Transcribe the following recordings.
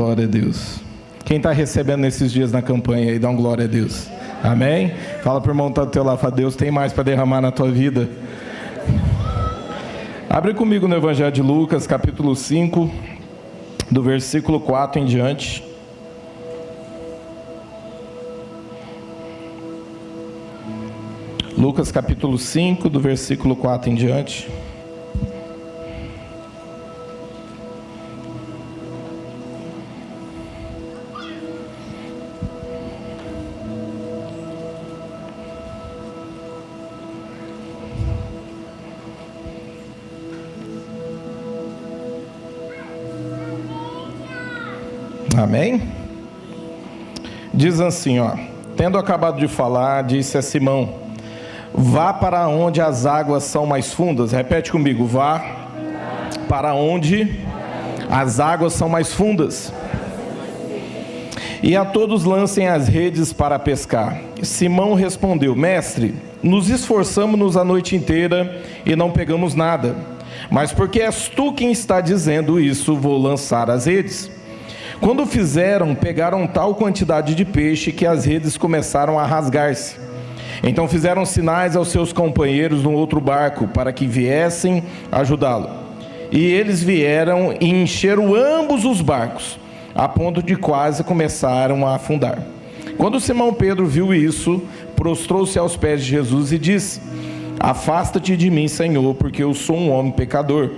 Glória a Deus. Quem está recebendo nesses dias na campanha aí, dá um glória a Deus. Amém? Fala para o irmão que está do teu lado, fala, Deus tem mais para derramar na tua vida. Abre comigo no Evangelho de Lucas, capítulo 5, do versículo 4 em diante. Lucas capítulo 5, do versículo 4 em diante. Amém? Diz assim, ó: tendo acabado de falar, disse a Simão: vá para onde as águas são mais fundas. Repete comigo: vá para onde as águas são mais fundas, e a todos lancem as redes para pescar. Simão respondeu: mestre, nos esforçamos a noite inteira e não pegamos nada, mas porque és tu quem está dizendo isso, vou lançar as redes. Quando fizeram, pegaram tal quantidade de peixe que as redes começaram a rasgar-se. Então fizeram sinais aos seus companheiros no outro barco para que viessem ajudá-lo. E eles vieram e encheram ambos os barcos, a ponto de quase começaram a afundar. Quando Simão Pedro viu isso, prostrou-se aos pés de Jesus e disse: afasta-te de mim, Senhor, porque eu sou um homem pecador.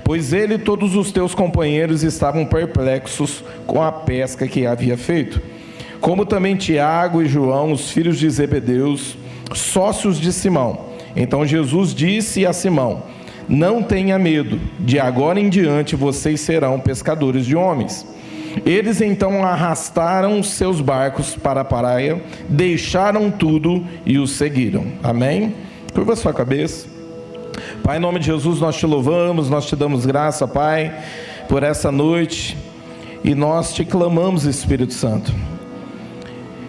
Pois ele e todos os teus companheiros estavam perplexos com a pesca que havia feito. Como também Tiago e João, os filhos de Zebedeus, sócios de Simão. Então Jesus disse a Simão: não tenha medo, de agora em diante vocês serão pescadores de homens. Eles então arrastaram seus barcos para a praia, deixaram tudo e os seguiram. Amém? Curva sua cabeça. Pai, em nome de Jesus, nós te louvamos, nós te damos graça, Pai, por essa noite, e nós te clamamos, Espírito Santo.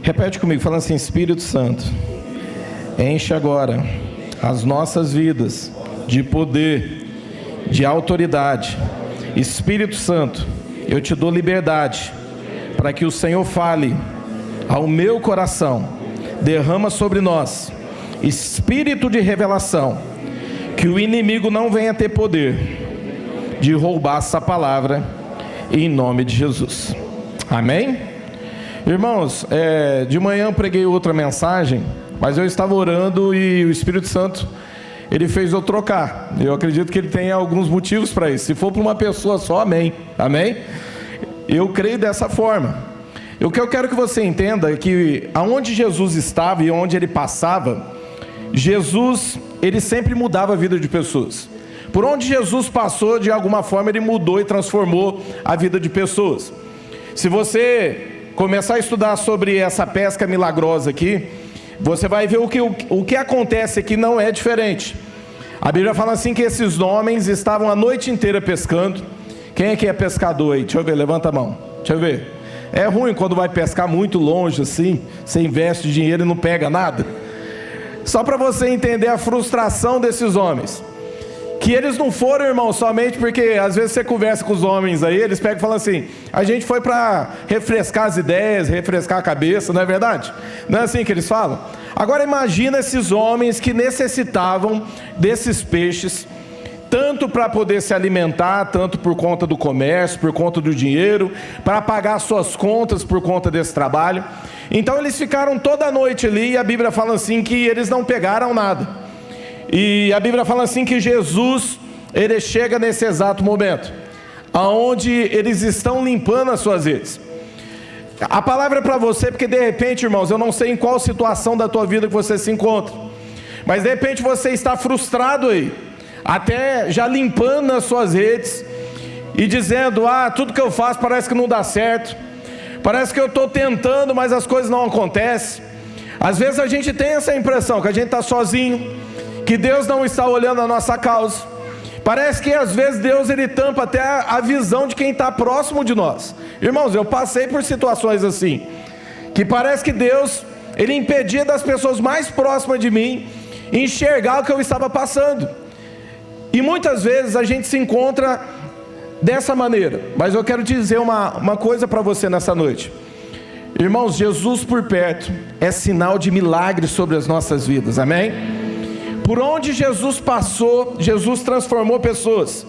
Repete comigo, falando assim: Espírito Santo, enche agora as nossas vidas de poder, de autoridade. Espírito Santo, eu te dou liberdade para que o Senhor fale ao meu coração. Derrama sobre nós espírito de revelação, que o inimigo não venha ter poder de roubar essa palavra, em nome de Jesus. Amém? Irmãos, de manhã eu preguei outra mensagem, mas eu estava orando e o Espírito Santo, ele fez eu trocar. Eu acredito que ele tem alguns motivos para isso. Se for para uma pessoa só, amém. Amém? Eu creio dessa forma. O que eu quero que você entenda é que aonde Jesus estava e onde ele passava, Jesus, ele sempre mudava a vida de pessoas. Por onde Jesus passou, de alguma forma, ele mudou e transformou a vida de pessoas. Se você começar a estudar sobre essa pesca milagrosa aqui, você vai ver o que acontece aqui não é diferente. A Bíblia fala assim que esses homens estavam a noite inteira pescando. Quem é que é pescador aí? Deixa eu ver, levanta a mão. Deixa eu ver. É ruim quando vai pescar muito longe assim, você investe dinheiro e não pega nada. Só para você entender a frustração desses homens, que eles não foram, irmão, somente porque às vezes você conversa com os homens aí, eles pegam e falam assim: a gente foi para refrescar as ideias, refrescar a cabeça, não é verdade? Não é assim que eles falam? Agora imagina esses homens que necessitavam desses peixes, tanto para poder se alimentar, tanto por conta do comércio, por conta do dinheiro, para pagar suas contas por conta desse trabalho. Então eles ficaram toda a noite ali, e a Bíblia fala assim que eles não pegaram nada. E a Bíblia fala assim que Jesus, ele chega nesse exato momento, aonde eles estão limpando as suas redes. A palavra é para você, porque de repente, irmãos, eu não sei em qual situação da tua vida que você se encontra, mas de repente você está frustrado aí, até já limpando as suas redes, e dizendo: tudo que eu faço parece que não dá certo, parece que eu estou tentando, mas as coisas não acontecem. Às vezes a gente tem essa impressão que a gente está sozinho, que Deus não está olhando a nossa causa. Parece que às vezes Deus, ele tampa até a visão de quem está próximo de nós. Irmãos, eu passei por situações assim, que parece que Deus, ele impedia das pessoas mais próximas de mim enxergar o que eu estava passando. E muitas vezes a gente se encontra dessa maneira. Mas eu quero dizer uma coisa para você nessa noite. Irmãos, Jesus por perto é sinal de milagre sobre as nossas vidas, amém? Por onde Jesus passou, Jesus transformou pessoas.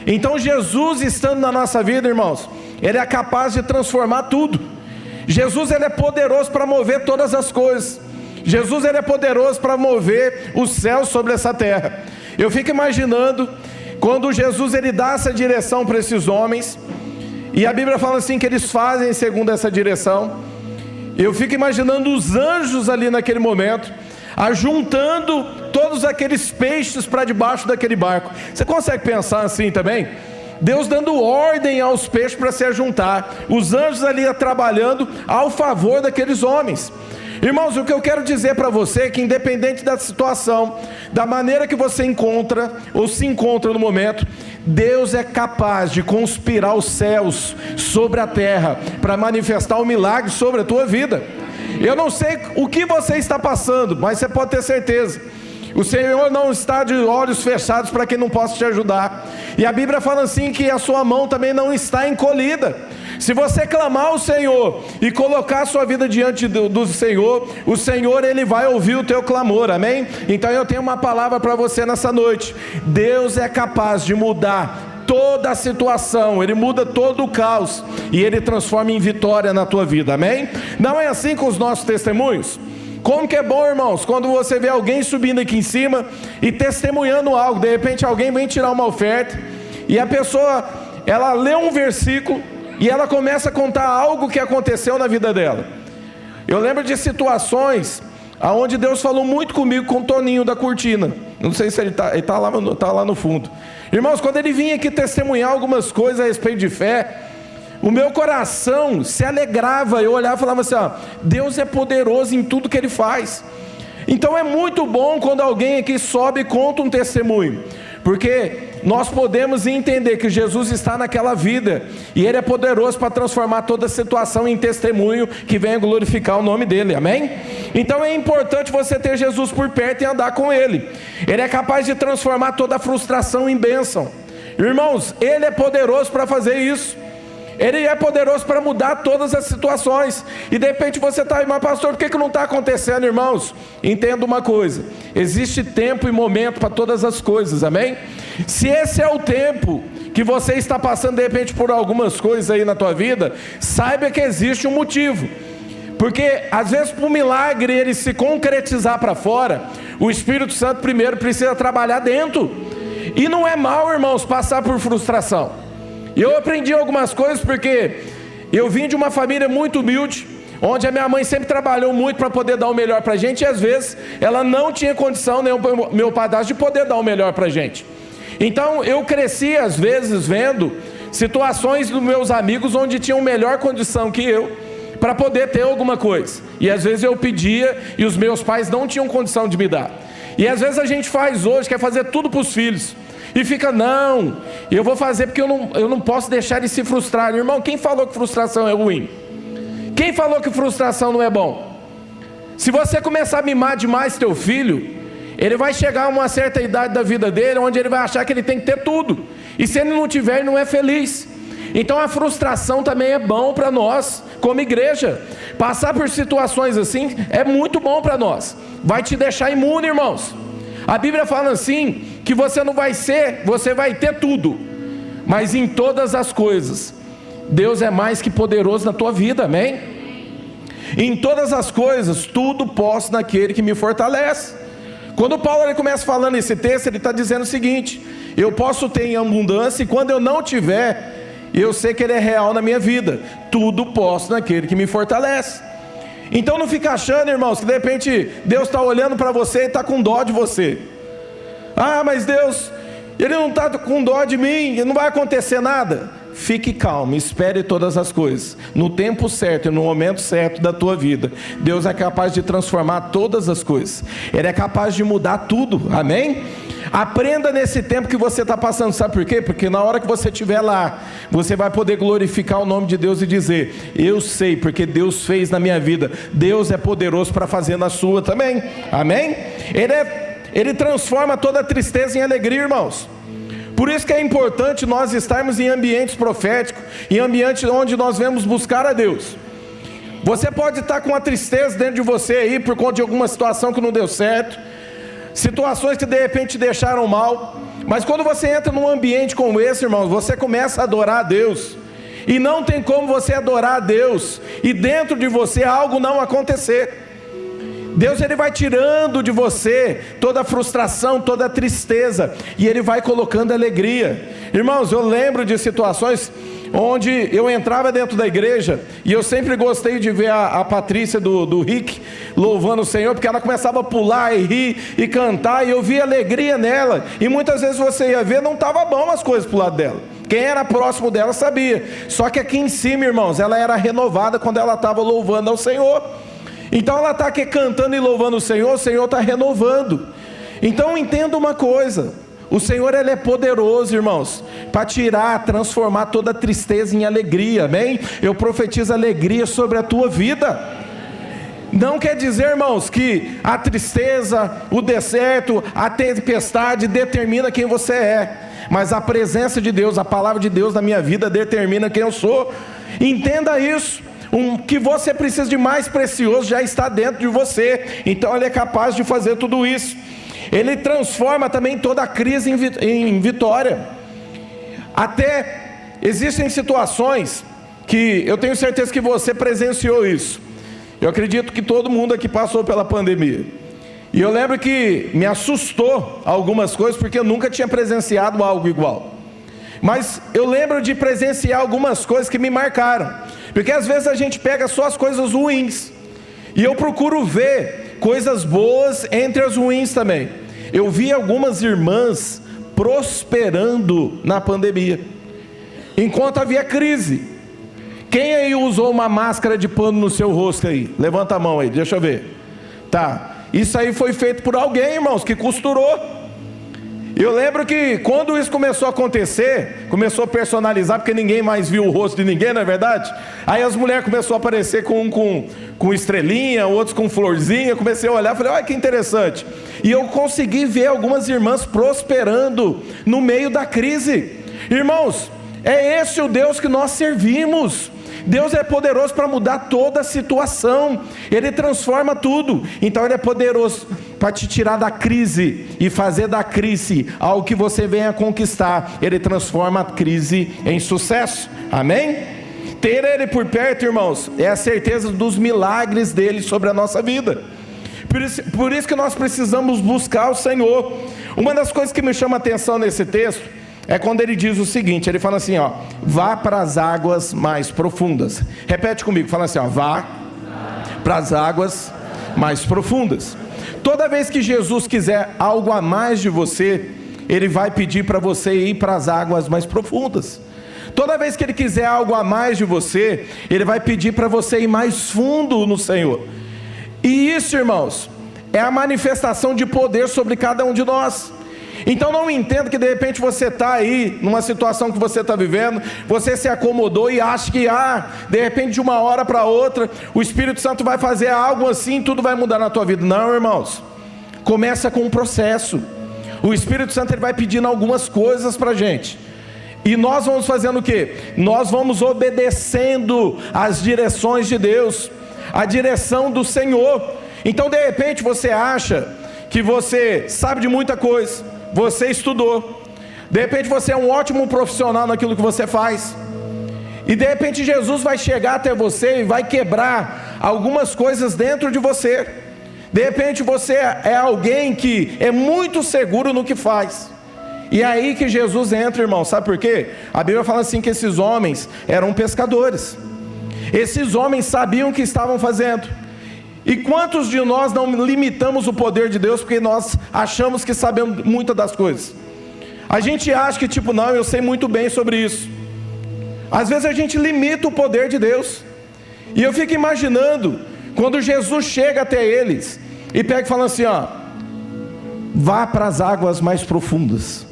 Então Jesus estando na nossa vida, irmãos, Ele é capaz de transformar tudo. Jesus, Ele é poderoso para mover todas as coisas. Jesus, Ele é poderoso para mover os céus sobre essa terra. Eu fico imaginando quando Jesus, Ele dá essa direção para esses homens, e a Bíblia fala assim que eles fazem segundo essa direção. Eu fico imaginando os anjos ali naquele momento, ajuntando todos aqueles peixes para debaixo daquele barco. Você consegue pensar assim também? Deus dando ordem aos peixes para se ajuntar, os anjos ali trabalhando ao favor daqueles homens. Irmãos, o que eu quero dizer para você é que independente da situação, da maneira que você encontra ou se encontra no momento, Deus é capaz de conspirar os céus sobre a terra para manifestar um milagre sobre a tua vida. Eu não sei o que você está passando, mas você pode ter certeza, o Senhor não está de olhos fechados para quem não possa te ajudar. E a Bíblia fala assim que a sua mão também não está encolhida. Se você clamar ao Senhor e colocar a sua vida diante do Senhor, o Senhor, Ele vai ouvir o teu clamor, amém? Então eu tenho uma palavra para você nessa noite. Deus é capaz de mudar toda a situação, Ele muda todo o caos e Ele transforma em vitória na tua vida, amém? Não é assim com os nossos testemunhos? Como que é bom, irmãos, quando você vê alguém subindo aqui em cima e testemunhando algo. De repente alguém vem tirar uma oferta e a pessoa, ela lê um versículo e ela começa a contar algo que aconteceu na vida dela. Eu lembro de situações onde Deus falou muito comigo com o Toninho da Cortina. Não sei se ele tá lá no fundo. Irmãos, quando ele vinha aqui testemunhar algumas coisas a respeito de fé, o meu coração se alegrava. Eu olhava e falava assim, ó, Deus é poderoso em tudo que Ele faz. Então é muito bom quando alguém aqui sobe e conta um testemunho, porque nós podemos entender que Jesus está naquela vida, e Ele é poderoso para transformar toda situação em testemunho que venha glorificar o nome dEle, amém? Então é importante você ter Jesus por perto e andar com Ele. Ele é capaz de transformar toda a frustração em bênção. Irmãos, Ele é poderoso para fazer isso. Ele é poderoso para mudar todas as situações. E de repente você está aí, mas pastor, por que não está acontecendo, irmãos? Entenda uma coisa: existe tempo e momento para todas as coisas, amém? Se esse é o tempo que você está passando de repente por algumas coisas aí na tua vida, saiba que existe um motivo. Porque às vezes para o milagre ele se concretizar para fora, o Espírito Santo primeiro precisa trabalhar dentro. E não é mal, irmãos, passar por frustração. E eu aprendi algumas coisas porque eu vim de uma família muito humilde, onde a minha mãe sempre trabalhou muito para poder dar o melhor para a gente, e às vezes ela não tinha condição, nem o meu padrasto, de poder dar o melhor para a gente. Então eu cresci às vezes vendo situações dos meus amigos onde tinham melhor condição que eu para poder ter alguma coisa, e às vezes eu pedia e os meus pais não tinham condição de me dar. E às vezes a gente faz hoje, quer fazer tudo para os filhos, e fica, não, eu vou fazer porque eu não posso deixar ele se frustrar. Irmão, quem falou que frustração é ruim? Quem falou que frustração não é bom? Se você começar a mimar demais teu filho, ele vai chegar a uma certa idade da vida dele, onde ele vai achar que ele tem que ter tudo, e se ele não tiver, ele não é feliz. Então a frustração também é bom para nós, como igreja. Passar por situações assim é muito bom para nós, vai te deixar imune, irmãos. A Bíblia fala assim, que você não vai ser, você vai ter tudo, mas em todas as coisas, Deus é mais que poderoso na tua vida, amém? Em todas as coisas, tudo posso naquele que me fortalece. Quando Paulo ele começa falando esse texto, ele está dizendo o seguinte: eu posso ter em abundância, e quando eu não tiver, eu sei que Ele é real na minha vida. Tudo posso naquele que me fortalece. Então não fica achando, irmãos, que de repente Deus está olhando para você e está com dó de você. Ah, mas Deus, Ele não está com dó de mim, não vai acontecer nada. Fique calmo, espere todas as coisas no tempo certo e no momento certo da tua vida. Deus é capaz de transformar todas as coisas. Ele é capaz de mudar tudo, amém? Aprenda nesse tempo que você está passando, sabe por quê? Porque na hora que você estiver lá, você vai poder glorificar o nome de Deus e dizer: eu sei, porque Deus fez na minha vida. Deus é poderoso para fazer na sua também, amém? Ele transforma toda a tristeza em alegria, irmãos. Por isso que é importante nós estarmos em ambientes proféticos, em ambientes onde nós vamos buscar a Deus. Você pode estar com uma tristeza dentro de você aí, por conta de alguma situação que não deu certo, situações que de repente te deixaram mal, mas quando você entra num ambiente como esse, irmãos, você começa a adorar a Deus, e não tem como você adorar a Deus, e dentro de você algo não acontecer. Deus, Ele vai tirando de você toda a frustração, toda a tristeza, e Ele vai colocando alegria. Irmãos, eu lembro de situações onde eu entrava dentro da igreja, e eu sempre gostei de ver a Patrícia do Rick louvando o Senhor, porque ela começava a pular e rir e cantar, e eu via alegria nela, e muitas vezes você ia ver, não estava bom as coisas para o lado dela. Quem era próximo dela sabia. Só que aqui em cima, irmãos, ela era renovada quando ela estava louvando ao Senhor. Então ela está aqui cantando e louvando o Senhor está renovando. Então entenda uma coisa: o Senhor, Ele é poderoso, irmãos, para tirar, transformar toda a tristeza em alegria, amém? Eu profetizo alegria sobre a tua vida. Não quer dizer, irmãos, que a tristeza, o deserto, a tempestade determina quem você é, mas a presença de Deus, a palavra de Deus na minha vida determina quem eu sou. Entenda isso. Que você precisa de mais precioso já está dentro de você, então Ele é capaz de fazer tudo isso. Ele transforma também toda a crise em vitória. Até existem situações que eu tenho certeza que você presenciou isso. Eu acredito que todo mundo aqui passou pela pandemia, e eu lembro que me assustou algumas coisas, porque eu nunca tinha presenciado algo igual. Mas eu lembro de presenciar algumas coisas que me marcaram, porque às vezes a gente pega só as coisas ruins, e eu procuro ver coisas boas entre as ruins também. Eu vi algumas irmãs prosperando na pandemia, enquanto havia crise. Quem aí usou uma máscara de pano no seu rosto aí? Levanta a mão aí, deixa eu ver. Tá, isso aí foi feito por alguém, irmãos, que costurou. Eu lembro que quando isso começou a acontecer, começou a personalizar, porque ninguém mais viu o rosto de ninguém, não é verdade? Aí as mulheres começaram a aparecer com estrelinha, outros com florzinha. Comecei a olhar, falei, olha que interessante. E eu consegui ver algumas irmãs prosperando no meio da crise. Irmãos, é esse o Deus que nós servimos. Deus é poderoso para mudar toda a situação. Ele transforma tudo. Então Ele é poderoso para te tirar da crise e fazer da crise algo que você venha conquistar. Ele transforma a crise em sucesso. Amém? Ter Ele por perto, irmãos, é a certeza dos milagres dele sobre a nossa vida. Por isso que nós precisamos buscar o Senhor. Uma das coisas que me chama a atenção nesse texto é quando ele diz o seguinte, ele fala assim, ó, vá para as águas mais profundas. Repete comigo, fala assim, ó, vá para as águas mais profundas. Toda vez que Jesus quiser algo a mais de você, Ele vai pedir para você ir para as águas mais profundas. Toda vez que Ele quiser algo a mais de você, Ele vai pedir para você ir mais fundo no Senhor. E isso, irmãos, é a manifestação de poder sobre cada um de nós. Então não entenda que de repente você está aí, numa situação que você está vivendo, você se acomodou e acha que, de repente de uma hora para outra, o Espírito Santo vai fazer algo assim, tudo vai mudar na tua vida. Não, irmãos, começa com um processo. O Espírito Santo, ele vai pedindo algumas coisas para a gente, e nós vamos fazendo o quê? Nós vamos obedecendo as direções de Deus, a direção do Senhor. Então de repente você acha que você sabe de muita coisa, você estudou, de repente você é um ótimo profissional naquilo que você faz, e de repente Jesus vai chegar até você e vai quebrar algumas coisas dentro de você. De repente você é alguém que é muito seguro no que faz, e é aí que Jesus entra, irmão. Sabe por quê? A Bíblia fala assim que esses homens eram pescadores. Esses homens sabiam o que estavam fazendo. E quantos de nós não limitamos o poder de Deus porque nós achamos que sabemos muitas das coisas? A gente acha que não, eu sei muito bem sobre isso. Às vezes a gente limita o poder de Deus. E eu fico imaginando quando Jesus chega até eles e pega e fala assim, ó, vá para as águas mais profundas.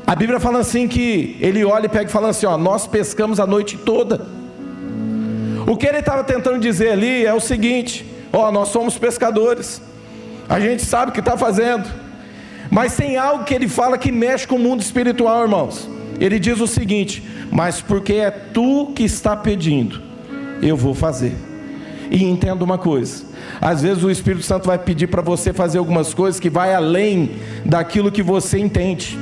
A Bíblia fala assim que ele olha e pega e fala assim, ó, nós pescamos a noite toda. O que ele estava tentando dizer ali é o seguinte, ó, nós somos pescadores, a gente sabe o que está fazendo, Mas tem algo que ele fala que mexe com o mundo espiritual, irmãos. Ele diz o seguinte: mas porque é tu que está pedindo, eu vou fazer. E entenda uma coisa: às vezes o Espírito Santo vai pedir para você fazer algumas coisas que vai além daquilo que você entende.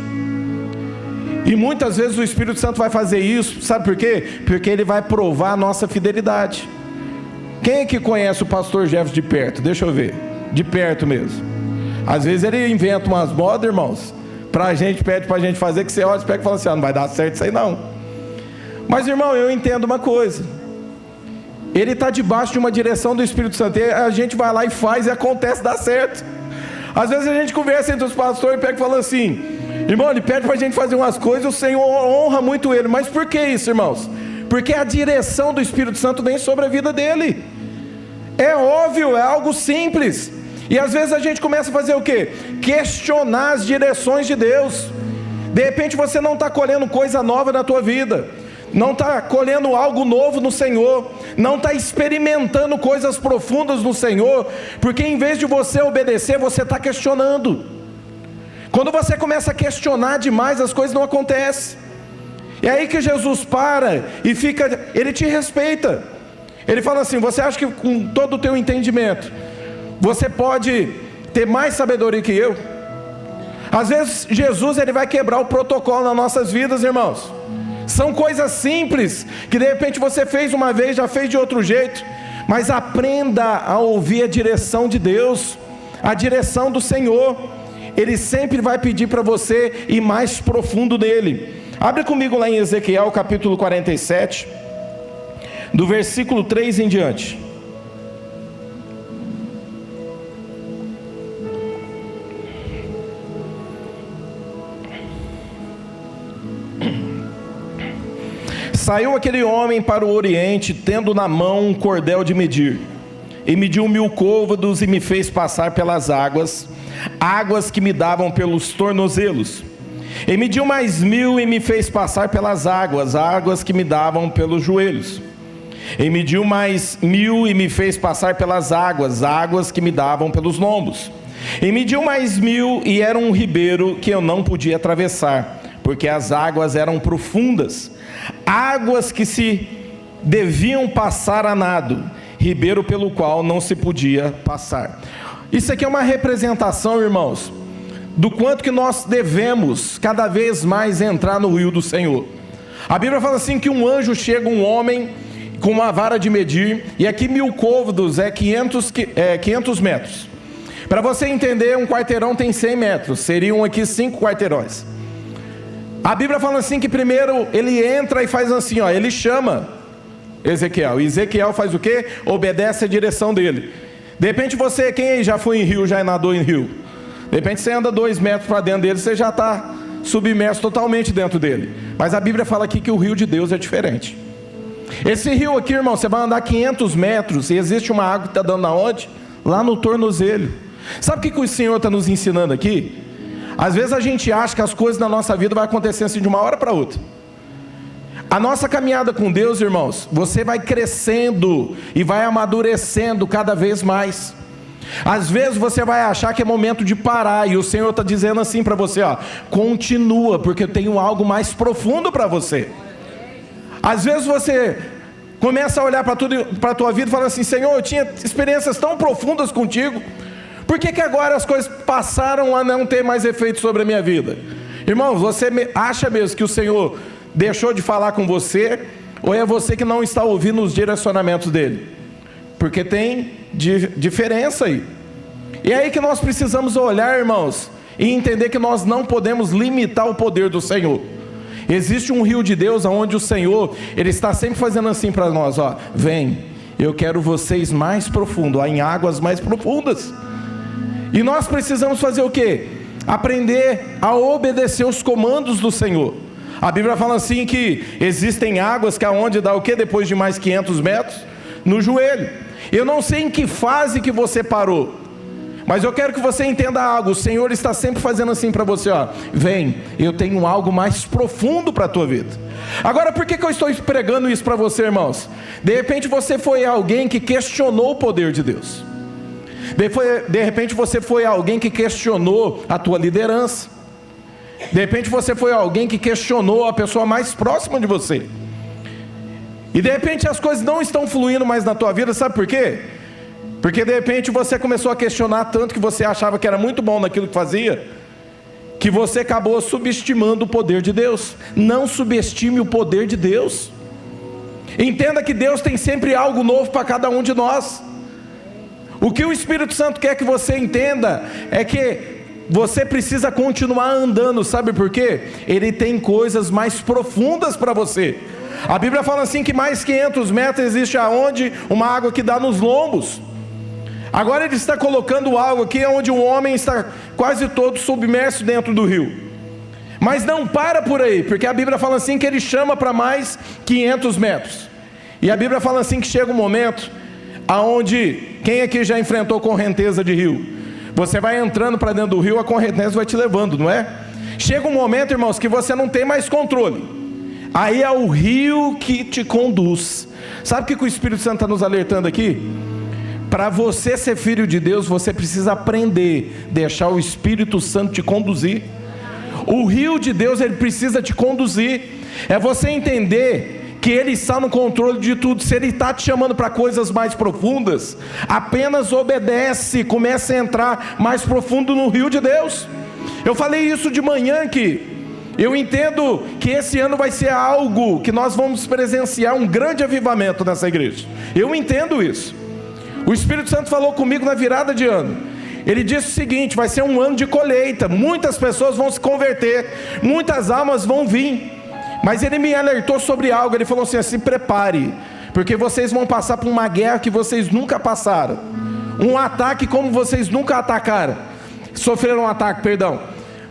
E muitas vezes o Espírito Santo vai fazer isso, sabe por quê? Porque ele vai provar a nossa fidelidade. Quem é que conhece o pastor Jefferson de perto? Deixa eu ver, de perto mesmo. Às vezes ele inventa umas modas, irmãos, pra gente, pede pra gente fazer, que você olha e pega e fala assim: não vai dar certo isso aí não. Mas, irmão, eu entendo uma coisa: ele está debaixo de uma direção do Espírito Santo, e a gente vai lá e faz e acontece, dá certo. Às vezes a gente conversa entre os pastores e pega e fala assim: irmão, ele pede para a gente fazer umas coisas, o Senhor honra muito ele. Mas por que isso, irmãos? Porque a direção do Espírito Santo vem sobre a vida dele. É óbvio, é algo simples. E às vezes a gente começa a fazer o quê? Questionar as direções de Deus. De repente você não está colhendo coisa nova na tua vida, não está colhendo algo novo no Senhor, não está experimentando coisas profundas no Senhor, porque em vez de você obedecer, você está questionando. Quando você começa a questionar demais, as coisas não acontecem. É aí que Jesus para e fica, ele te respeita. Ele fala assim: você acha que com todo o teu entendimento, você pode ter mais sabedoria que eu? Às vezes Jesus, ele vai quebrar o protocolo nas nossas vidas, irmãos. São coisas simples, que de repente você fez uma vez, já fez de outro jeito. Mas aprenda a ouvir a direção de Deus, a direção do Senhor. Ele sempre vai pedir para você ir mais profundo nele. Abre comigo lá em Ezequiel capítulo 47, do versículo 3 em diante. Saiu aquele homem para o oriente, tendo na mão um cordel de medir, e mediu 1000 côvados, e me fez passar pelas águas, águas que me davam pelos tornozelos. E mediu mais 1000, e me fez passar pelas águas, águas que me davam pelos joelhos. E mediu mais 1000, e me fez passar pelas águas, águas que me davam pelos lombos. E mediu mais 1000, e era um ribeiro que eu não podia atravessar, porque as águas eram profundas, águas que se deviam passar a nado, ribeiro pelo qual não se podia passar. Isso aqui é uma representação, irmãos, do quanto que nós devemos cada vez mais entrar no rio do Senhor. A Bíblia fala assim que um anjo chega, um homem com uma vara de medir, e aqui 1000 côvados é 500 metros. Para você entender, um quarteirão tem 100 metros, seriam aqui 5 quarteirões. A Bíblia fala assim que primeiro ele entra e faz assim, ó, ele chama Ezequiel, e Ezequiel faz o quê? Obedece a direção dele. De repente você, quem aí já foi em rio, já nadou em rio? De repente você anda 2 metros para dentro dele, você já está submerso totalmente dentro dele. Mas a Bíblia fala aqui que o rio de Deus é diferente. Esse rio aqui, irmão, você vai andar 500 metros e existe uma água que está dando aonde? Lá no tornozelo. Sabe o que o Senhor está nos ensinando aqui? Às vezes a gente acha que as coisas na nossa vida vão acontecer assim de uma hora para outra. A nossa caminhada com Deus, irmãos, você vai crescendo e vai amadurecendo cada vez mais. Às vezes você vai achar que é momento de parar, e o Senhor está dizendo assim para você, ó, continua, porque eu tenho algo mais profundo para você. Às vezes você começa a olhar para a tua vida e fala assim: Senhor, eu tinha experiências tão profundas contigo, por que agora as coisas passaram a não ter mais efeito sobre a minha vida? Irmãos, você acha mesmo que o Senhor deixou de falar com você, ou é você que não está ouvindo os direcionamentos dele? Porque tem diferença aí. E é aí que nós precisamos olhar, irmãos, e entender que nós não podemos limitar o poder do Senhor. Existe um rio de Deus onde o Senhor, ele está sempre fazendo assim para nós, ó, vem, eu quero vocês mais profundo, ó, em águas mais profundas. E nós precisamos fazer o quê? Aprender a obedecer os comandos do Senhor. A Bíblia fala assim que existem águas que aonde dá o quê? Depois de mais 500 metros? No joelho. Eu não sei em que fase que você parou, mas eu quero que você entenda algo. O Senhor está sempre fazendo assim para você, ó, vem, eu tenho algo mais profundo para a tua vida. Agora, por que eu estou pregando isso para você, irmãos? De repente você foi alguém que questionou o poder de Deus. De repente você foi alguém que questionou a tua liderança. De repente você foi alguém que questionou a pessoa mais próxima de você. E de repente as coisas não estão fluindo mais na tua vida, sabe por quê? Porque de repente você começou a questionar tanto que você achava que era muito bom naquilo que fazia, que você acabou subestimando o poder de Deus. Não subestime o poder de Deus. Entenda que Deus tem sempre algo novo para cada um de nós. O que o Espírito Santo quer que você entenda é que você precisa continuar andando, sabe por quê? Ele tem coisas mais profundas para você. A Bíblia fala assim que mais 500 metros existe aonde? Uma água que dá nos lombos. Agora ele está colocando algo aqui onde o homem está quase todo submerso dentro do rio. Mas não para por aí, porque a Bíblia fala assim que ele chama para mais 500 metros. E a Bíblia fala assim que chega um momento aonde, quem aqui já enfrentou correnteza de rio? Você vai entrando para dentro do rio, a correnteza vai te levando, não é? Chega um momento, irmãos, que você não tem mais controle. Aí é o rio que te conduz. Sabe o que o Espírito Santo está nos alertando aqui? Para você ser filho de Deus, você precisa aprender, deixar o Espírito Santo te conduzir. O rio de Deus, ele precisa te conduzir. É você entender que Ele está no controle de tudo. Se Ele está te chamando para coisas mais profundas, apenas obedece, comece a entrar mais profundo no rio de Deus. Eu falei isso de manhã aqui. Eu entendo que esse ano vai ser algo que nós vamos presenciar, um grande avivamento nessa igreja. Eu entendo isso. O Espírito Santo falou comigo na virada de ano. Ele disse o seguinte: vai ser um ano de colheita, muitas pessoas vão se converter, muitas almas vão vir. Mas ele me alertou sobre algo. Ele falou assim: se prepare, porque vocês vão passar por uma guerra que vocês nunca passaram, um ataque como vocês nunca atacaram, sofreram um ataque, perdão.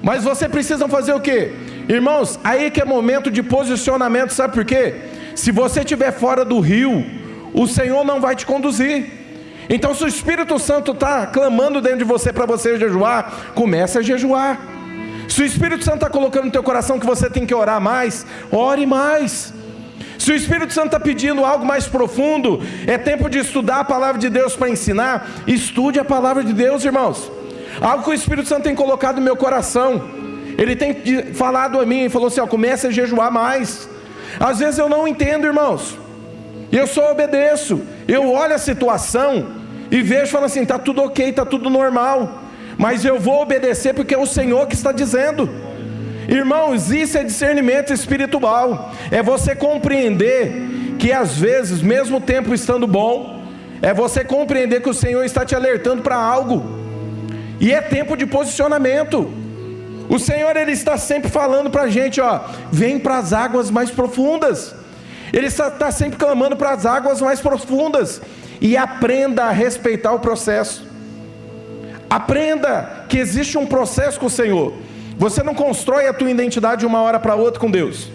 Mas vocês precisam fazer o quê? Irmãos, aí que é momento de posicionamento. Sabe por quê? Se você estiver fora do rio, o Senhor não vai te conduzir. Então, se o Espírito Santo está clamando dentro de você para você jejuar, comece a jejuar. Se o Espírito Santo está colocando no teu coração que você tem que orar mais, ore mais. Se o Espírito Santo está pedindo algo mais profundo, é tempo de estudar a palavra de Deus para ensinar, estude a palavra de Deus, irmãos. Algo que o Espírito Santo tem colocado no meu coração, ele tem falado a mim, falou assim: ó, comece a jejuar mais. Às vezes eu não entendo, irmãos, eu só obedeço. Eu olho a situação e vejo, falo assim: está tudo ok, está tudo normal, mas eu vou obedecer porque é o Senhor que está dizendo. Irmãos, isso é discernimento espiritual. É você compreender que às vezes, mesmo o tempo estando bom, é você compreender que o Senhor está te alertando para algo. E é tempo de posicionamento. O Senhor, Ele está sempre falando para a gente, ó, vem para as águas mais profundas. Ele está sempre clamando para as águas mais profundas. E aprenda a respeitar o processo. Aprenda que existe um processo com o Senhor. Você não constrói a tua identidade de uma hora para outra com Deus.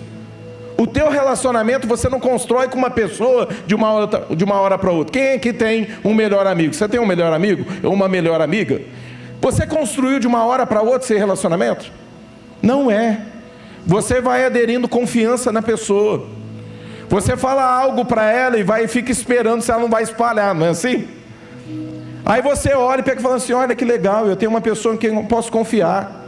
O teu relacionamento você não constrói com uma pessoa de uma hora para outra. Quem é que tem um melhor amigo? Você tem um melhor amigo ou uma melhor amiga? Você construiu de uma hora para outra esse relacionamento? Não é. Você vai aderindo confiança na pessoa. Você fala algo para ela e fica esperando se ela não vai espalhar, não é assim? Aí você olha e pega e fala assim: olha que legal, eu tenho uma pessoa em quem eu posso confiar.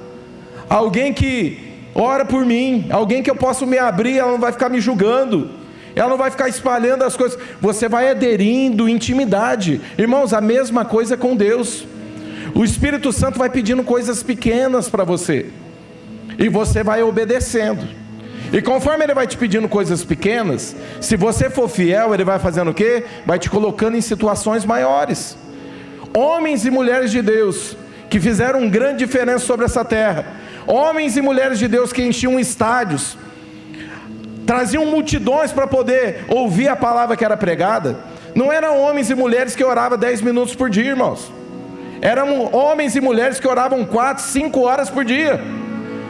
Alguém que ora por mim, alguém que eu posso me abrir, ela não vai ficar me julgando, ela não vai ficar espalhando as coisas. Você vai aderindo intimidade. Irmãos, a mesma coisa com Deus. O Espírito Santo vai pedindo coisas pequenas para você, e você vai obedecendo. E conforme Ele vai te pedindo coisas pequenas, se você for fiel, Ele vai fazendo o quê? Vai te colocando em situações maiores. Homens e mulheres de Deus que fizeram uma grande diferença sobre essa terra, homens e mulheres de Deus que enchiam estádios, traziam multidões para poder ouvir a palavra que era pregada. Não eram homens e mulheres que oravam 10 minutos por dia, irmãos. Eram homens e mulheres que oravam 4, 5 horas por dia,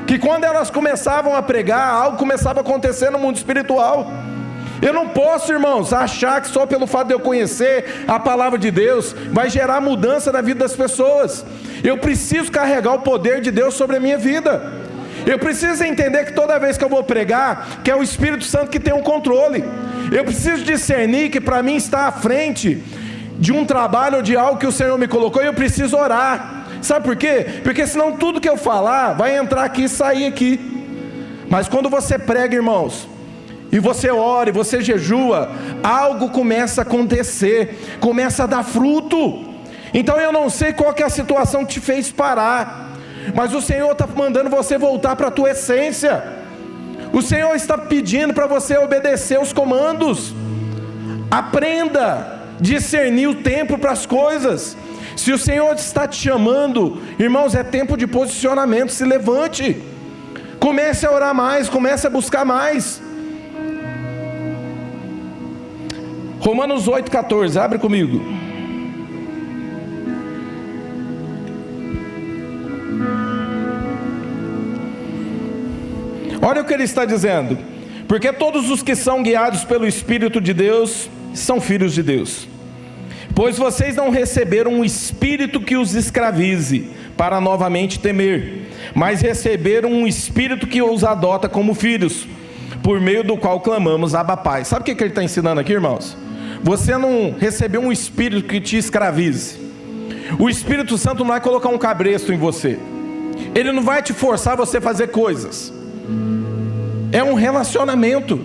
que quando elas começavam a pregar, algo começava a acontecer no mundo espiritual. Eu não posso, irmãos, achar que só pelo fato de eu conhecer a palavra de Deus vai gerar mudança na vida das pessoas. Eu preciso carregar o poder de Deus sobre a minha vida. Eu preciso entender que toda vez que eu vou pregar, que é o Espírito Santo que tem o controle. Eu preciso discernir que para mim estar à frente de um trabalho ou de algo que o Senhor me colocou, e eu preciso orar. Sabe por quê? Porque senão tudo que eu falar vai entrar aqui e sair aqui. Mas quando você prega, irmãos, e você ora, e você jejua, algo começa a acontecer, começa a dar fruto. Então eu não sei qual que é a situação que te fez parar, mas o Senhor está mandando você voltar para a tua essência. O Senhor está pedindo para você obedecer os comandos. Aprenda a discernir o tempo para as coisas. Se o Senhor está te chamando, irmãos, é tempo de posicionamento. Se levante, comece a orar mais, comece a buscar mais. Romanos 8,14, abre comigo. Olha o que ele está dizendo: porque todos os que são guiados pelo Espírito de Deus são filhos de Deus. Pois vocês não receberam um espírito que os escravize para novamente temer, mas receberam um espírito que os adota como filhos, por meio do qual clamamos Abba Pai. Sabe o que ele está ensinando aqui, irmãos? Você não recebeu um espírito que te escravize. O Espírito Santo não vai colocar um cabresto em você. Ele não vai te forçar você a fazer coisas. É um relacionamento.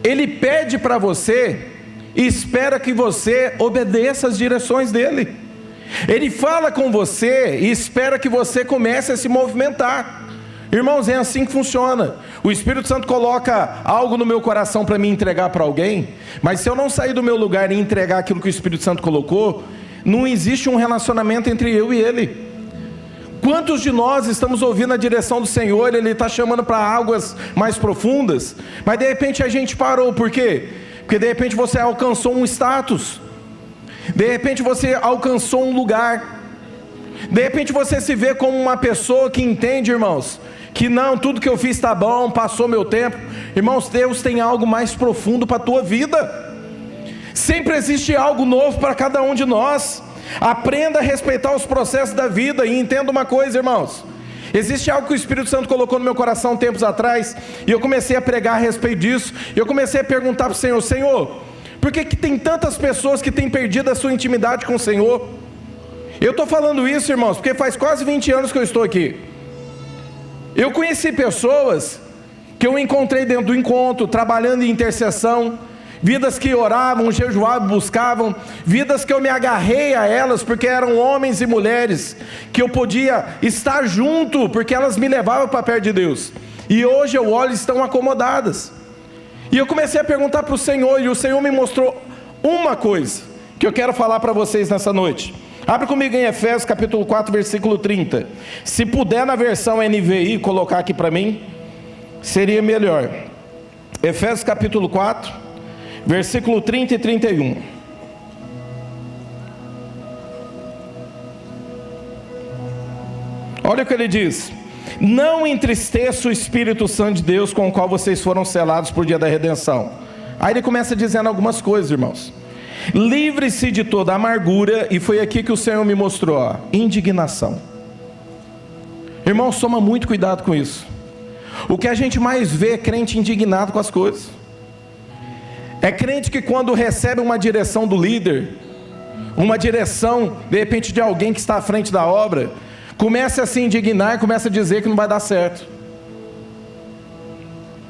Ele pede para você e espera que você obedeça as direções dele. Ele fala com você e espera que você comece a se movimentar. Irmãos, é assim que funciona. O Espírito Santo coloca algo no meu coração para me entregar para alguém, mas se eu não sair do meu lugar e entregar aquilo que o Espírito Santo colocou, não existe um relacionamento entre eu e ele. Quantos de nós estamos ouvindo a direção do Senhor, Ele está chamando para águas mais profundas, mas de repente a gente parou. Por quê? Porque de repente você alcançou um status, de repente você alcançou um lugar, de repente você se vê como uma pessoa que entende, irmãos, que não, tudo que eu fiz está bom, passou meu tempo. Irmãos, Deus tem algo mais profundo para a tua vida. Sempre existe algo novo para cada um de nós. Aprenda a respeitar os processos da vida. E entenda uma coisa, irmãos, existe algo que o Espírito Santo colocou no meu coração tempos atrás, e eu comecei a pregar a respeito disso. Eu comecei a perguntar para o Senhor: Senhor, por que tem tantas pessoas que têm perdido a sua intimidade com o Senhor? Eu estou falando isso, irmãos, porque faz quase 20 anos que eu estou aqui. Eu conheci pessoas que eu encontrei dentro do encontro, trabalhando em intercessão, vidas que oravam, jejuavam, buscavam, vidas que eu me agarrei a elas, porque eram homens e mulheres que eu podia estar junto, porque elas me levavam para perto de Deus, e hoje eu olho e estão acomodadas. E eu comecei a perguntar para o Senhor, e o Senhor me mostrou uma coisa, que eu quero falar para vocês nessa noite. Abre comigo em Efésios capítulo 4, versículo 30, se puder na versão NVI colocar aqui para mim, seria melhor. Efésios capítulo 4, versículo 30 e 31. Olha o que ele diz: não entristeça o Espírito Santo de Deus, com o qual vocês foram selados por dia da redenção. Aí ele começa dizendo algumas coisas, irmãos. Livre-se de toda amargura, e foi aqui que o Senhor me mostrou, ó, indignação. Irmãos, toma muito cuidado com isso. O que a gente mais vê é crente indignado com as coisas. É crente que quando recebe uma direção do líder, uma direção de repente de alguém que está à frente da obra, começa a se indignar e começa a dizer que não vai dar certo.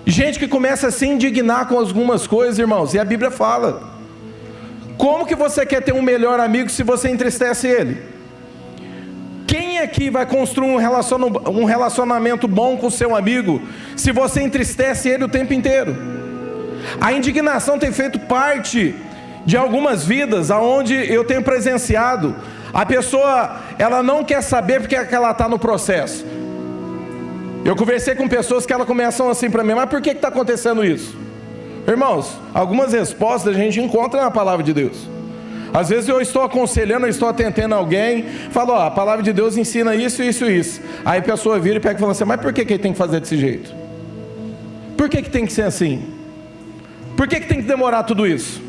Gente que começa a se indignar com algumas coisas, irmãos, e a Bíblia fala: como que você quer ter um melhor amigo se você entristece ele? Quem aqui vai construir um relacionamento bom com o seu amigo se você entristece ele o tempo inteiro? A indignação tem feito parte de algumas vidas aonde eu tenho presenciado. A pessoa, ela não quer saber porque ela está no processo. Eu conversei com pessoas que elas começam assim para mim: mas por que está acontecendo isso? Irmãos, algumas respostas a gente encontra na palavra de Deus. Às vezes eu estou aconselhando, eu estou atendendo alguém, falo: ó, a palavra de Deus ensina isso, isso e isso. Aí a pessoa vira e pega e fala assim: mas por que ele tem que fazer desse jeito? Por que tem que ser assim? Por que tem que demorar tudo isso?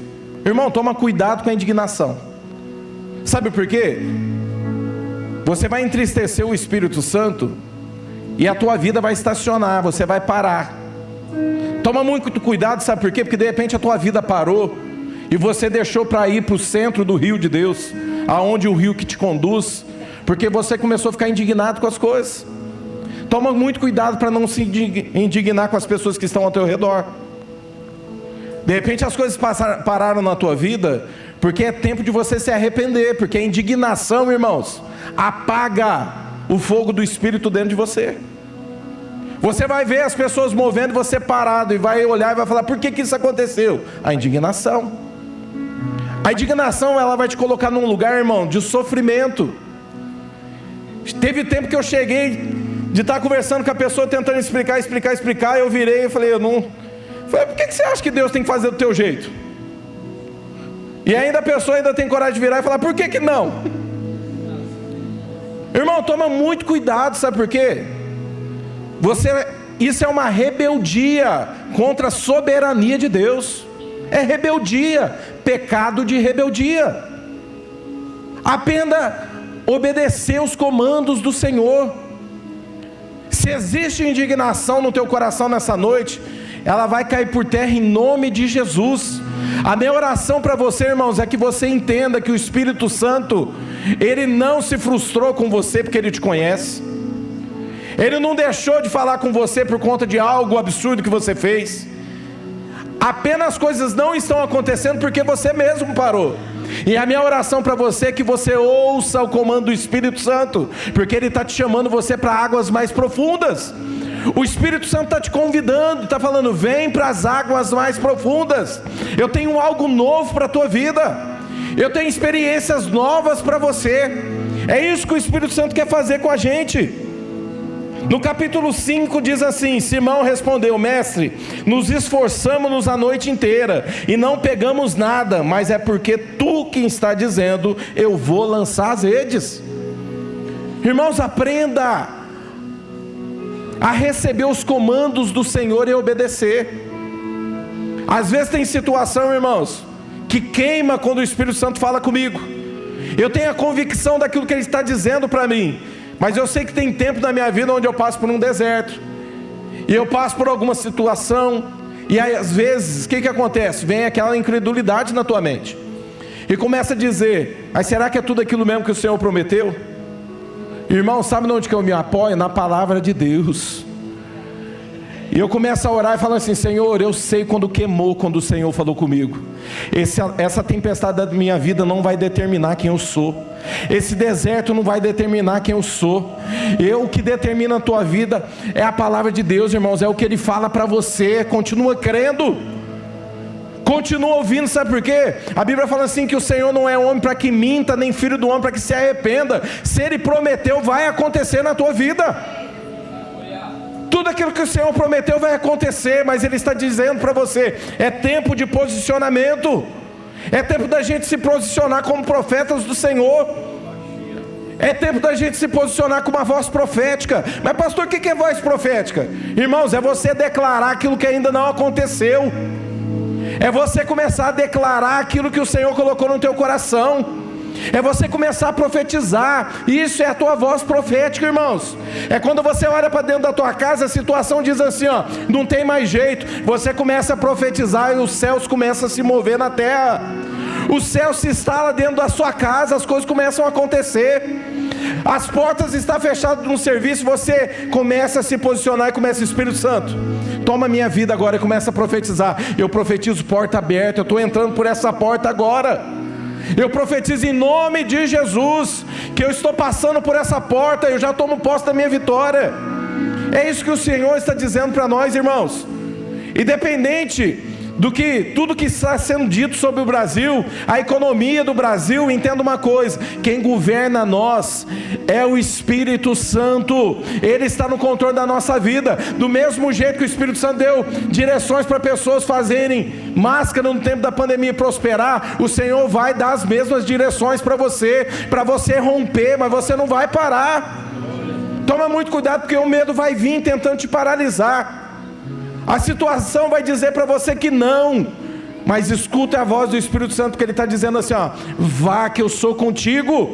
Irmão, toma cuidado com a indignação. Sabe por quê? Você vai entristecer o Espírito Santo e a tua vida vai estacionar, você vai parar. Toma muito cuidado, sabe por quê? Porque de repente a tua vida parou e você deixou para ir para o centro do rio de Deus, aonde o rio que te conduz, porque você começou a ficar indignado com as coisas. Toma muito cuidado para não se indignar com as pessoas que estão ao teu redor. De repente as coisas pararam na tua vida, porque é tempo de você se arrepender, porque a indignação, irmãos, apaga o fogo do Espírito dentro de você. Você vai ver as pessoas movendo você parado, e vai olhar e vai falar: por que isso aconteceu? A indignação. A indignação, ela vai te colocar num lugar, irmão, de sofrimento. Teve tempo que eu cheguei de estar conversando com a pessoa, tentando explicar, eu virei e falei: falei, por que você acha que Deus tem que fazer do teu jeito? E ainda a pessoa ainda tem coragem de virar e falar: por que não? Irmão, toma muito cuidado, sabe por quê? Isso é uma rebeldia contra a soberania de Deus. É rebeldia, pecado de rebeldia. Aprenda a obedecer os comandos do Senhor. Se existe indignação no teu coração nessa noite, ela vai cair por terra em nome de Jesus. A minha oração para você, irmãos, é que você entenda que o Espírito Santo, Ele não se frustrou com você porque Ele te conhece. Ele não deixou de falar com você por conta de algo absurdo que você fez. Apenas coisas não estão acontecendo porque você mesmo parou. E a minha oração para você é que você ouça o comando do Espírito Santo, porque Ele está te chamando você para águas mais profundas. O Espírito Santo está te convidando, está falando: vem para as águas mais profundas. Eu tenho algo novo para a tua vida. Eu tenho experiências novas para você. É isso que o Espírito Santo quer fazer com a gente. No capítulo 5 diz assim: Simão respondeu: mestre, nos esforçamos a noite inteira e não pegamos nada, mas é porque tu quem está dizendo, eu vou lançar as redes. Irmãos, aprenda a receber os comandos do Senhor e obedecer. Às vezes tem situação, irmãos, que queima quando o Espírito Santo fala comigo. Eu tenho a convicção daquilo que Ele está dizendo para mim, mas eu sei que tem tempo na minha vida onde eu passo por um deserto, e eu passo por alguma situação, e aí às vezes, o que acontece? Vem aquela incredulidade na tua mente, e começa a dizer: mas será que é tudo aquilo mesmo que o Senhor prometeu? Irmão, sabe onde que eu me apoio? Na palavra de Deus. E eu começo a orar e falo assim: Senhor, eu sei quando queimou, quando o Senhor falou comigo. Essa tempestade da minha vida não vai determinar quem eu sou. Esse deserto não vai determinar quem eu sou. O que determina a tua vida é a palavra de Deus, irmãos. É o que Ele fala para você. Continua crendo, continua ouvindo. Sabe por quê? A Bíblia fala assim que o Senhor não é homem para que minta, nem filho do homem para que se arrependa. Se Ele prometeu, vai acontecer na tua vida. Tudo aquilo que o Senhor prometeu vai acontecer, mas Ele está dizendo para você: é tempo de posicionamento. É tempo da gente se posicionar como profetas do Senhor. É tempo da gente se posicionar com uma voz profética. Mas pastor, o que é voz profética? Irmãos, é você declarar aquilo que ainda não aconteceu. É você começar a declarar aquilo que o Senhor colocou no teu coração. É você começar a profetizar. Isso é a tua voz profética, irmãos. É quando você olha para dentro da tua casa, a situação diz assim: ó, não tem mais jeito. Você começa a profetizar e os céus começam a se mover na terra. O céu se instala dentro da sua casa, as coisas começam a acontecer. As portas estão fechadas no serviço, você começa a se posicionar e começa: Espírito Santo, toma a minha vida agora, e começa a profetizar. Eu profetizo porta aberta, eu estou entrando por essa porta agora. Eu profetizo em nome de Jesus que eu estou passando por essa porta, eu já tomo posse da minha vitória. É isso que o Senhor está dizendo para nós, irmãos. Independente do que tudo que está sendo dito sobre o Brasil, a economia do Brasil, entenda uma coisa: quem governa nós é o Espírito Santo. Ele está no controle da nossa vida. Do mesmo jeito que o Espírito Santo deu direções para pessoas fazerem máscara no tempo da pandemia e prosperar, o Senhor vai dar as mesmas direções para você romper, mas você não vai parar. Toma muito cuidado, porque o medo vai vir tentando te paralisar. A situação vai dizer para você que não, mas escuta a voz do Espírito Santo, que Ele está dizendo assim: ó, vá que eu sou contigo.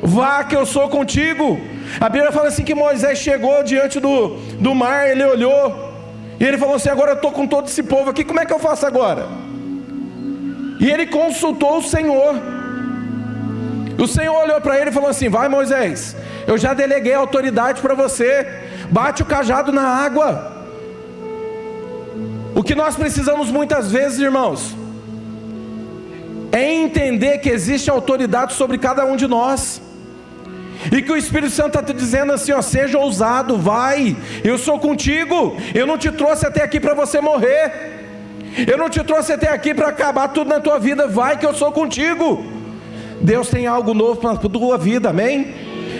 Vá que eu sou contigo. A Bíblia fala assim que Moisés chegou diante do mar, ele olhou e ele falou assim: agora eu estou com todo esse povo aqui, como é que eu faço agora? E ele consultou o Senhor. O Senhor olhou para ele e falou assim: vai, Moisés, eu já deleguei a autoridade para você, bate o cajado na água. O que nós precisamos muitas vezes, irmãos, é entender que existe autoridade sobre cada um de nós, e que o Espírito Santo está te dizendo assim, ó, seja ousado, vai, eu sou contigo. Eu não te trouxe até aqui para você morrer, eu não te trouxe até aqui para acabar tudo na tua vida, vai que eu sou contigo. Deus tem algo novo para a tua vida, amém?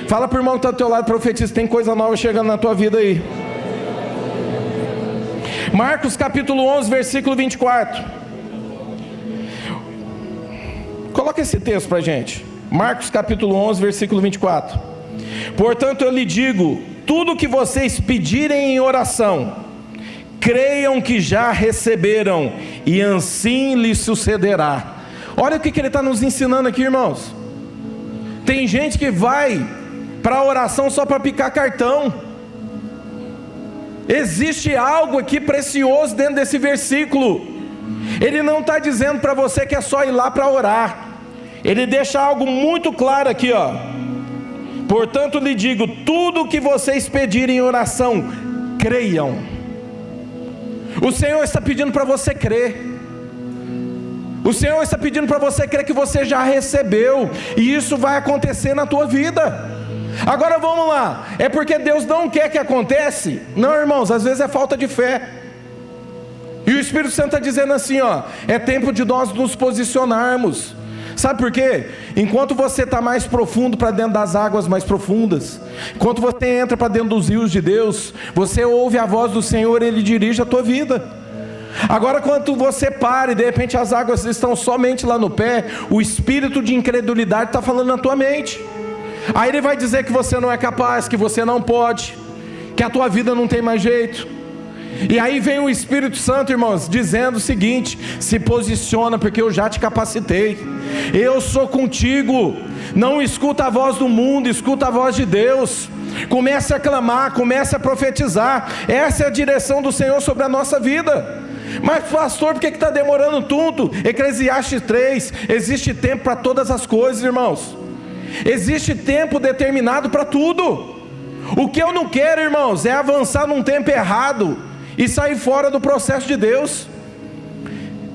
Fala para o irmão que está do teu lado, profetiza, tem coisa nova chegando na tua vida aí. Marcos capítulo 11, versículo 24. Coloca esse texto para a gente. Marcos capítulo 11, versículo 24. Portanto eu lhe digo, tudo o que vocês pedirem em oração, creiam que já receberam, e assim lhes sucederá. Olha o que ele está nos ensinando aqui, irmãos. Tem gente que vai para a oração só para picar cartão. Existe algo aqui precioso dentro desse versículo. Ele não está dizendo para você que é só ir lá para orar. Ele deixa algo muito claro aqui, ó. Portanto lhe digo, tudo o que vocês pedirem em oração, creiam. O Senhor está pedindo para você crer. O Senhor está pedindo para você crer que você já recebeu, e isso vai acontecer na tua vida. Agora vamos lá, é porque Deus não quer que aconteça? Não, irmãos, às vezes é falta de fé. E o Espírito Santo está dizendo assim, ó, é tempo de nós nos posicionarmos. Sabe por quê? Enquanto você está mais profundo, para dentro das águas mais profundas, enquanto você entra para dentro dos rios de Deus, você ouve a voz do Senhor, Ele dirige a tua vida. Agora quando você para e de repente as águas estão somente lá no pé, o espírito de incredulidade está falando na tua mente. Aí ele vai dizer que você não é capaz, que você não pode, que a tua vida não tem mais jeito. E aí vem o Espírito Santo, irmãos, dizendo o seguinte: se posiciona, porque eu já te capacitei, eu sou contigo. Não escuta a voz do mundo, escuta a voz de Deus. Comece a clamar, comece a profetizar. Essa é a direção do Senhor sobre a nossa vida. Mas pastor, por que está demorando tanto? Eclesiastes 3, existe tempo para todas as coisas, irmãos. Existe tempo determinado para tudo. O que eu não quero, irmãos, é avançar num tempo errado e sair fora do processo de Deus.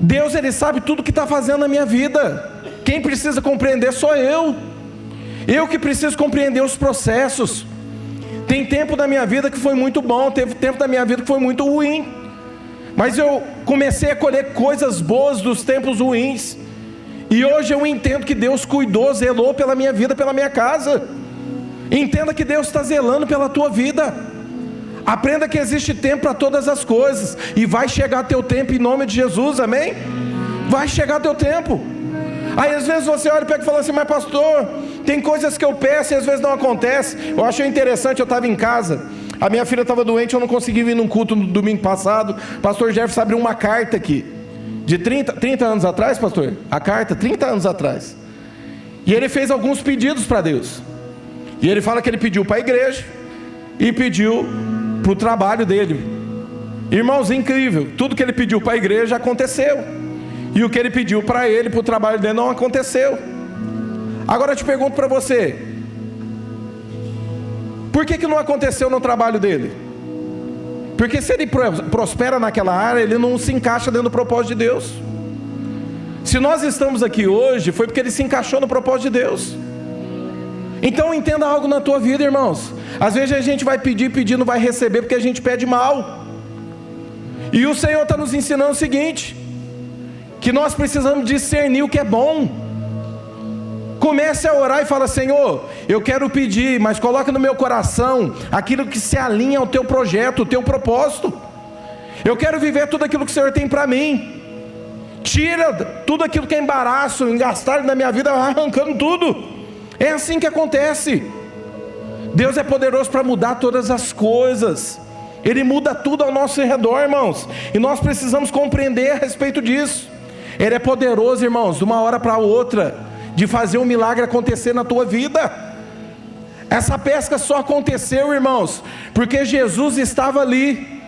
Deus, Ele sabe tudo que está fazendo na minha vida. Quem precisa compreender sou eu. Eu que preciso compreender os processos. Tem tempo da minha vida que foi muito bom, teve tempo da minha vida que foi muito ruim, mas eu comecei a colher coisas boas dos tempos ruins, e hoje eu entendo que Deus cuidou, zelou pela minha vida, pela minha casa. Entenda que Deus está zelando pela tua vida. Aprenda que existe tempo para todas as coisas, e vai chegar teu tempo em nome de Jesus, amém? Vai chegar teu tempo. Aí às vezes você olha e pega e fala assim: mas pastor, tem coisas que eu peço e às vezes não acontece. Eu achei interessante, eu estava em casa, a minha filha estava doente, eu não consegui vir num culto no domingo passado. Pastor Jefferson abriu uma carta aqui, de 30 anos atrás, pastor, a carta, 30 anos atrás, e ele fez alguns pedidos para Deus, e ele fala que ele pediu para a igreja, e pediu para o trabalho dele. Irmãos, incrível, tudo que ele pediu para a igreja aconteceu, e o que ele pediu para ele, para o trabalho dele, não aconteceu. Agora eu te pergunto para você, por que não aconteceu no trabalho dele? Porque se ele prospera naquela área, ele não se encaixa dentro do propósito de Deus. Se nós estamos aqui hoje, foi porque ele se encaixou no propósito de Deus. Então entenda algo na tua vida, irmãos. Às vezes a gente vai pedir, não vai receber, porque a gente pede mal. E o Senhor está nos ensinando o seguinte: que nós precisamos discernir o que é bom. Comece a orar e fala: Senhor, eu quero pedir, mas coloca no meu coração aquilo que se alinha ao teu projeto, ao teu propósito. Eu quero viver tudo aquilo que o Senhor tem para mim. Tira tudo aquilo que é embaraço, engastalho na minha vida, arrancando tudo. É assim que acontece. Deus é poderoso para mudar todas as coisas. Ele muda tudo ao nosso redor, irmãos, e nós precisamos compreender a respeito disso. Ele é poderoso, irmãos, de uma hora para outra, de fazer um milagre acontecer na tua vida. Essa pesca só aconteceu, irmãos, porque Jesus estava ali.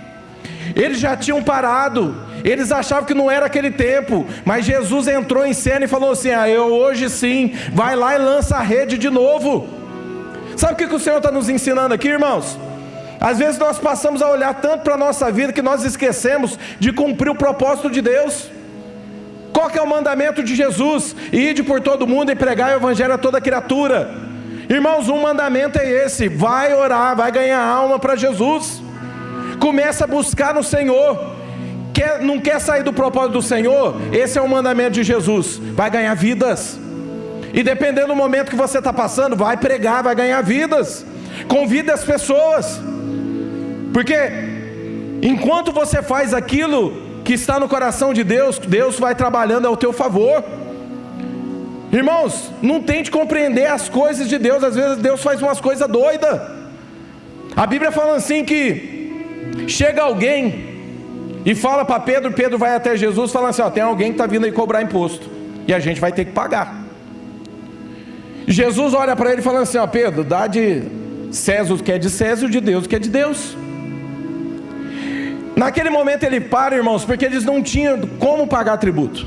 Eles já tinham parado, Eles achavam que não era aquele tempo, mas Jesus entrou em cena e falou assim: eu hoje sim, vai lá e lança a rede de novo. Sabe o que o Senhor está nos ensinando aqui, irmãos? Às vezes nós passamos a olhar tanto para a nossa vida que nós esquecemos de cumprir o propósito de Deus. Qual que é o mandamento de Jesus? Ide por todo mundo e pregai o evangelho a toda criatura. Irmãos, um mandamento é esse: vai orar, vai ganhar alma para Jesus. Começa a buscar no Senhor. Não quer sair do propósito do Senhor? Esse é o mandamento de Jesus: vai ganhar vidas. E dependendo do momento que você está passando, vai pregar, vai ganhar vidas. Convide as pessoas, porque enquanto você faz aquilo que está no coração de Deus, Deus vai trabalhando ao teu favor. Irmãos, não tente compreender as coisas de Deus. Às vezes Deus faz umas coisas doidas. A Bíblia fala assim que chega alguém e fala para Pedro, Pedro vai até Jesus falando assim: tem alguém que está vindo aí cobrar imposto, e a gente vai ter que pagar. Jesus olha para ele e fala assim: Pedro, dá de César o que é de César, e de Deus o que é de Deus. Naquele momento ele para, irmãos, porque eles não tinham como pagar tributo.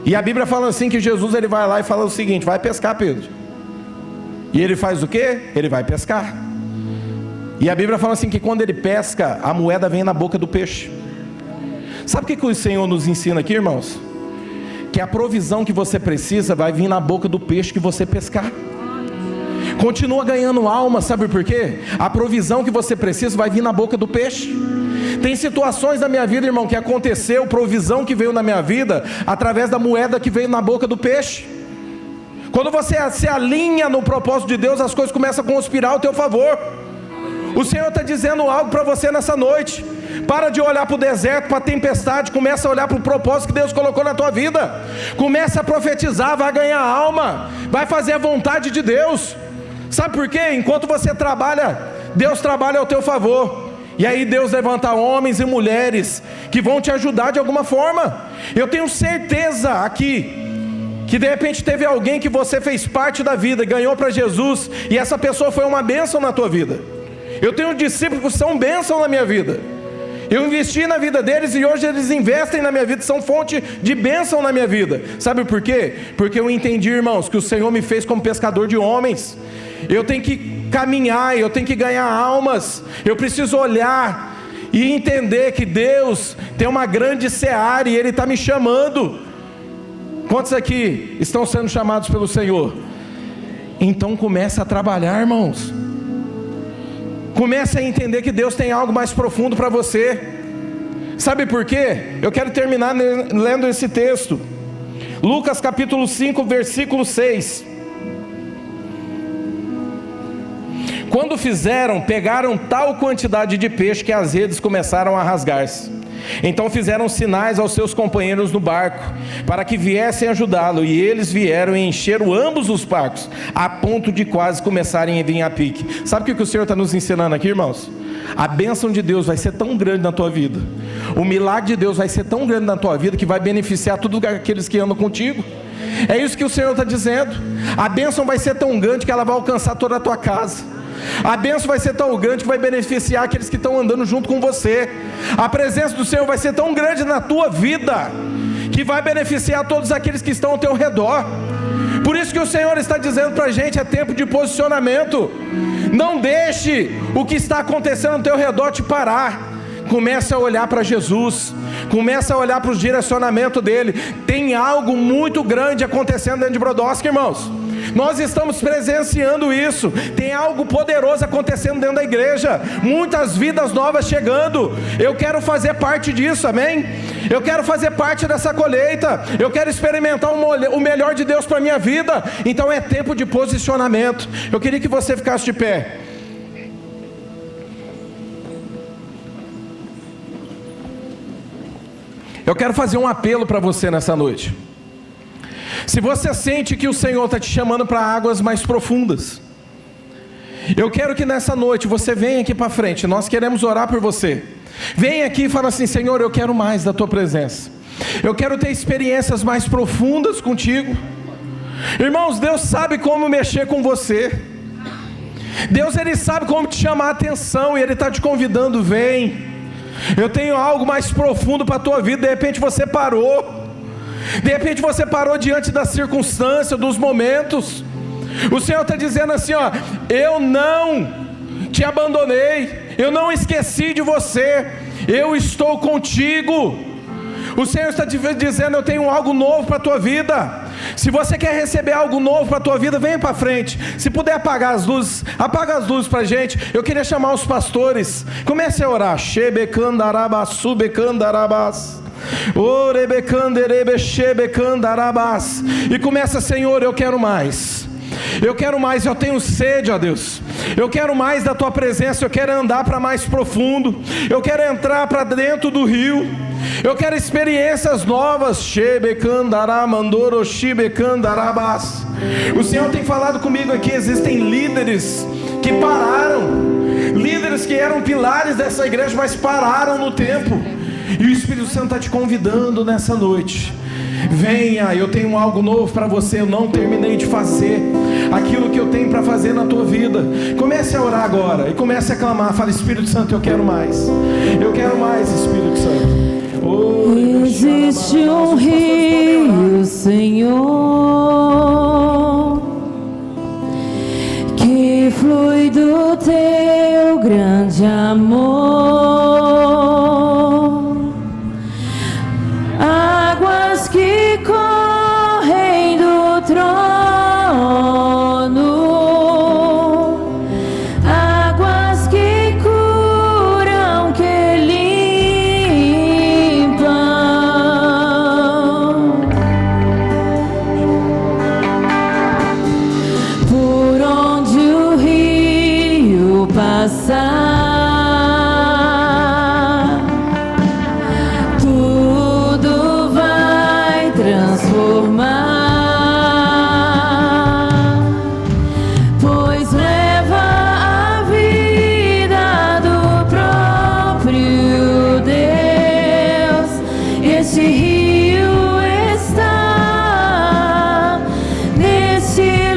E a Bíblia fala assim que Jesus ele vai lá e fala o seguinte: vai pescar, Pedro. E ele faz o quê? Ele vai pescar. E a Bíblia fala assim que quando ele pesca, a moeda vem na boca do peixe. Sabe o que o Senhor nos ensina aqui, irmãos? Que a provisão que você precisa vai vir na boca do peixe que você pescar. Continua ganhando alma, sabe por quê? A provisão que você precisa vai vir na boca do peixe. Tem situações na minha vida, irmão, que aconteceu, provisão que veio na minha vida através da moeda que veio na boca do peixe. Quando você se alinha no propósito de Deus, as coisas começam a conspirar ao teu favor. O Senhor está dizendo algo para você nessa noite. Para de olhar para o deserto, para a tempestade. Começa a olhar para o propósito que Deus colocou na tua vida. Começa a profetizar, vai ganhar alma, vai fazer a vontade de Deus. Sabe por quê? Enquanto você trabalha, Deus trabalha ao teu favor. E aí Deus levanta homens e mulheres que vão te ajudar de alguma forma. Eu tenho certeza aqui que de repente teve alguém que você fez parte da vida, ganhou para Jesus, e essa pessoa foi uma bênção na tua vida. Eu tenho discípulos que são bênção na minha vida. Eu investi na vida deles e hoje eles investem na minha vida, são fonte de bênção na minha vida. Sabe por quê? Porque eu entendi, irmãos, que o Senhor me fez como pescador de homens. Eu tenho que caminhar, eu tenho que ganhar almas. Eu preciso olhar e entender que Deus tem uma grande seara e Ele está me chamando. Quantos aqui estão sendo chamados pelo Senhor? Então começa a trabalhar, irmãos. Comece a entender que Deus tem algo mais profundo para você. Sabe por quê? Eu quero terminar lendo esse texto. Lucas capítulo 5, versículo 6. Quando fizeram, pegaram tal quantidade de peixe que as redes começaram a rasgar-se. Então fizeram sinais aos seus companheiros no barco, para que viessem ajudá-lo, e eles vieram e encheram ambos os barcos, a ponto de quase começarem a vir a pique. Sabe o que o Senhor está nos ensinando aqui, irmãos? A bênção de Deus vai ser tão grande na tua vida, o milagre de Deus vai ser tão grande na tua vida, que vai beneficiar todos aqueles que andam contigo. É isso que o Senhor está dizendo. A bênção vai ser tão grande que ela vai alcançar toda a tua casa. A bênção vai ser tão grande que vai beneficiar aqueles que estão andando junto com você. A presença do Senhor vai ser tão grande na tua vida que vai beneficiar todos aqueles que estão ao teu redor. Por isso que o Senhor está dizendo para a gente: é tempo de posicionamento. Não deixe o que está acontecendo ao teu redor te parar. Comece a olhar para Jesus, comece a olhar para os direcionamentos dele. Tem algo muito grande acontecendo dentro de Brodowski, irmãos. Nós estamos presenciando isso. Tem algo poderoso acontecendo dentro da igreja. Muitas vidas novas chegando. Eu quero fazer parte disso, amém? Eu quero fazer parte dessa colheita. Eu quero experimentar o melhor de Deus para a minha vida. Então é tempo de posicionamento. Eu queria que você ficasse de pé. Eu quero fazer um apelo para você nessa noite. Se você sente que o Senhor está te chamando para águas mais profundas, eu quero que nessa noite você venha aqui para frente. Nós queremos orar por você. Venha aqui e fala assim: Senhor, eu quero mais da tua presença. Eu quero ter experiências mais profundas contigo. Irmãos, Deus sabe como mexer com você. Deus, Ele sabe como te chamar a atenção, e Ele está te convidando: vem, Eu tenho algo mais profundo para a tua vida. De repente você parou. De repente você parou diante da circunstância, dos momentos. O Senhor está dizendo assim, ó: eu não te abandonei, eu não esqueci de você, eu estou contigo. O Senhor está dizendo: eu tenho algo novo para a tua vida. Se você quer receber algo novo para a tua vida, venha para frente. Se puder apaga as luzes para a gente. Eu queria chamar os pastores. Comece a orar. E começa: Senhor, eu quero mais. Eu quero mais, eu tenho sede, ó Deus. Eu quero mais da tua presença. Eu quero andar para mais profundo. Eu quero entrar para dentro do rio. Eu quero experiências novas. O Senhor tem falado comigo aqui. Existem líderes que pararam, líderes que eram pilares dessa igreja, mas pararam no tempo. E o Espírito Santo está te convidando nessa noite: venha, eu tenho algo novo para você. Eu não terminei de fazer aquilo que eu tenho para fazer na tua vida. Comece a orar agora e comece a clamar. Fala: Espírito Santo, eu quero mais. Eu quero mais, Espírito Santo. Existe um rio, Senhor, que flui do teu grande amor, águas que correm do trono, águas que curam, que limpam. Por onde o rio passar, tudo vai transformar, pois leva a vida do próprio Deus. Esse rio está nesse